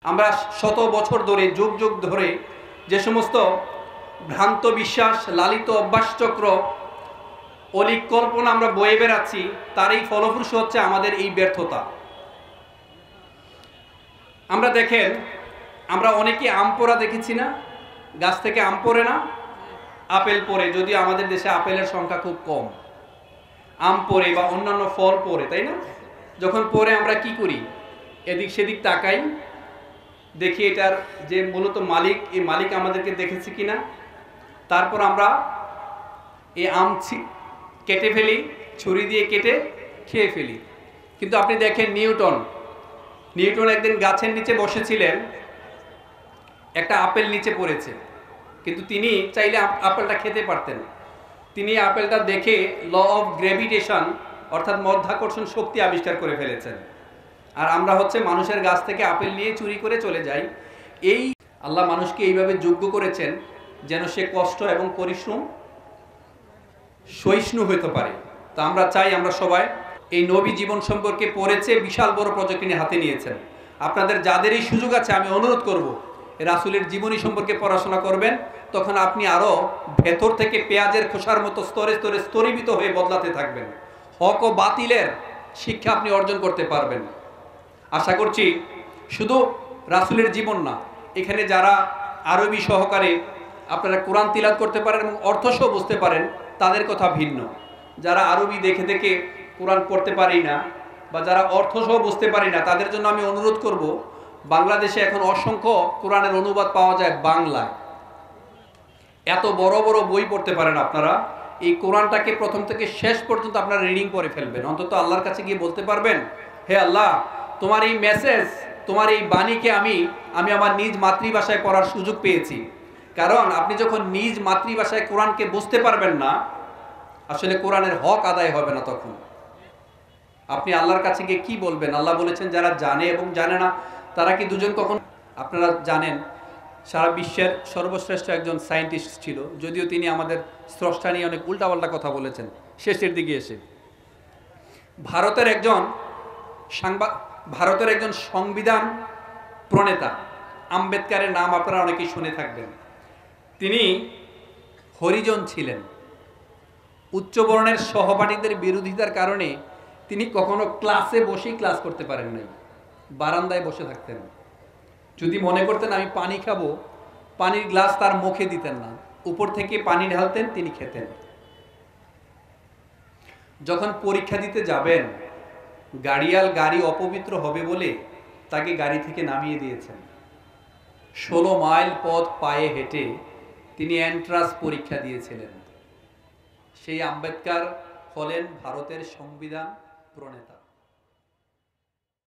আমরা শত বছর ধরে যুগ যুগ ধরে যে সমস্ত ভ্রান্ত বিশ্বাস, লালিত অভ্যাসচক্র, অলিক কল্পনা আমরা বয়ে বেড়াচ্ছি, তারই ফলপ্রসূ হচ্ছে আমাদের এই ব্যর্থতা। আমরা দেখেন, আমরা অনেকে আম পোড়া দেখেছি না? গাছ থেকে আম পড়ে না, আপেল পড়ে, যদিও আমাদের দেশে আপেলের সংখ্যা খুব কম। আম পড়ে বা অন্যান্য ফল পড়ে, তাই না? যখন পড়ে আমরা কি করি? এদিক সেদিক তাকাই, দেখি এটার যে মূলত মালিক, এই মালিক আমাদেরকে দেখেছে কিনা। তারপর আমরা এই আম কেটে ফেলি, ছুরি দিয়ে কেটে খেয়ে ফেলি। কিন্তু আপনি দেখেন নিউটন একদিন গাছের নিচে বসেছিলেন, একটা আপেল নিচে পড়েছে, কিন্তু তিনি চাইলে আপেলটা খেতে পারতেন। তিনি আপেলটা দেখে ল অফ গ্র্যাভিটেশন অর্থাৎ মধ্যাকর্ষণ শক্তি আবিষ্কার করে ফেলেছেন। আর আমরা হচ্ছে মানুষের গাছ থেকে আপেল নিয়ে চুরি করে চলে যাই। এই আল্লাহ মানুষকে এইভাবে যোগ্য করেছেন যেন সে কষ্ট এবং পরিশ্রম সহিষ্ণু হতে পারে। তা আমরা চাই আমরা সবাই এই নবী জীবন সম্পর্কে পড়েছে, বিশাল বড় প্রজেক্ট নিয়ে হাতে নিয়েছেন। আপনাদের যাদেরই সুযোগ আছে আমি অনুরোধ করব রাসূলের জীবনী সম্পর্কে পড়াশোনা করবেন। তখন আপনি আরও ভেতর থেকে পেঁয়াজের খোসার মতো স্তরে স্তরে স্তরীভূত হয়ে বদলাতে থাকবেন। হক ও বাতিলের শিক্ষা আপনি অর্জন করতে পারবেন। আশা করছি শুধু রাসূলের জীবন না, এখানে যারা আরবি সহকারে আপনারা কোরআন তিলাওয়াত করতে পারেন এবং অর্থসহ বুঝতে পারেন, তাদের কথা ভিন্ন। যারা আরবি দেখে দেখে কোরআন পড়তে পারি না বা যারা অর্থসহ বুঝতে পারি না, তাদের জন্য আমি অনুরোধ করব, বাংলাদেশে এখন অসংখ্য কোরআনের অনুবাদ পাওয়া যায় বাংলায়। এত বড় বড় বই পড়তে পারেন আপনারা, এই কোরআনটাকে প্রথম থেকে শেষ পর্যন্ত আপনারা রিডিং করে ফেলবেন। অন্তত আল্লাহর কাছে গিয়ে বলতে পারবেন, হে আল্লাহ, তোমার এই মেসেজ, তোমার এই বাণীকে আমি আমার নিজ মাতৃভাষায় পড়ার সুযোগ পেয়েছি। কারণ আপনি যখন নিজ মাতৃভাষায় কোরআনকে বুঝতে পারবেন না, আসলে কোরআনের হক আদায় হবে না। তখন আপনি আল্লাহর কাছে গিয়ে কি বলবেন? আল্লাহ বলেছেন যারা জানে এবং জানে না তারা কি দুজন কখন? আপনারা জানেন সারা বিশ্বের সর্বশ্রেষ্ঠ একজন সায়েন্টিস্ট ছিল, যদিও তিনি আমাদের স্রষ্টা নিয়ে অনেক উল্টাপাল্টা কথা বলেছেন শেষের দিকে এসে। ভারতের একজন সংবিধান প্রণেতা আম্বেদকরের নাম আপনারা অনেকেই শুনে থাকবেন। তিনি হরিজন ছিলেন। উচ্চবর্ণের সহপাঠীদের বিরোধিতার কারণে তিনি কখনো ক্লাসে বসেই ক্লাস করতে পারেন নাই, বারান্দায় বসে থাকতেন। যদি মনে করতেন আমি পানি খাবো, পানির গ্লাস তার মুখে দিতেন না, উপর থেকে পানি ঢালতেন, তিনি খেতেন। যখন পরীক্ষা দিতে যাবেন, গাড়ি অপবিত্র হবে বলে তাকে গাড়ি থেকে নামিয়ে দিয়েছেন। 16 মাইল পথ পায়ে হেঁটে তিনি এন্ট্রান্স পরীক্ষা দিয়েছিলেন। সেই আম্বেদকর হলেন ভারতের সংবিধান প্রণেতা।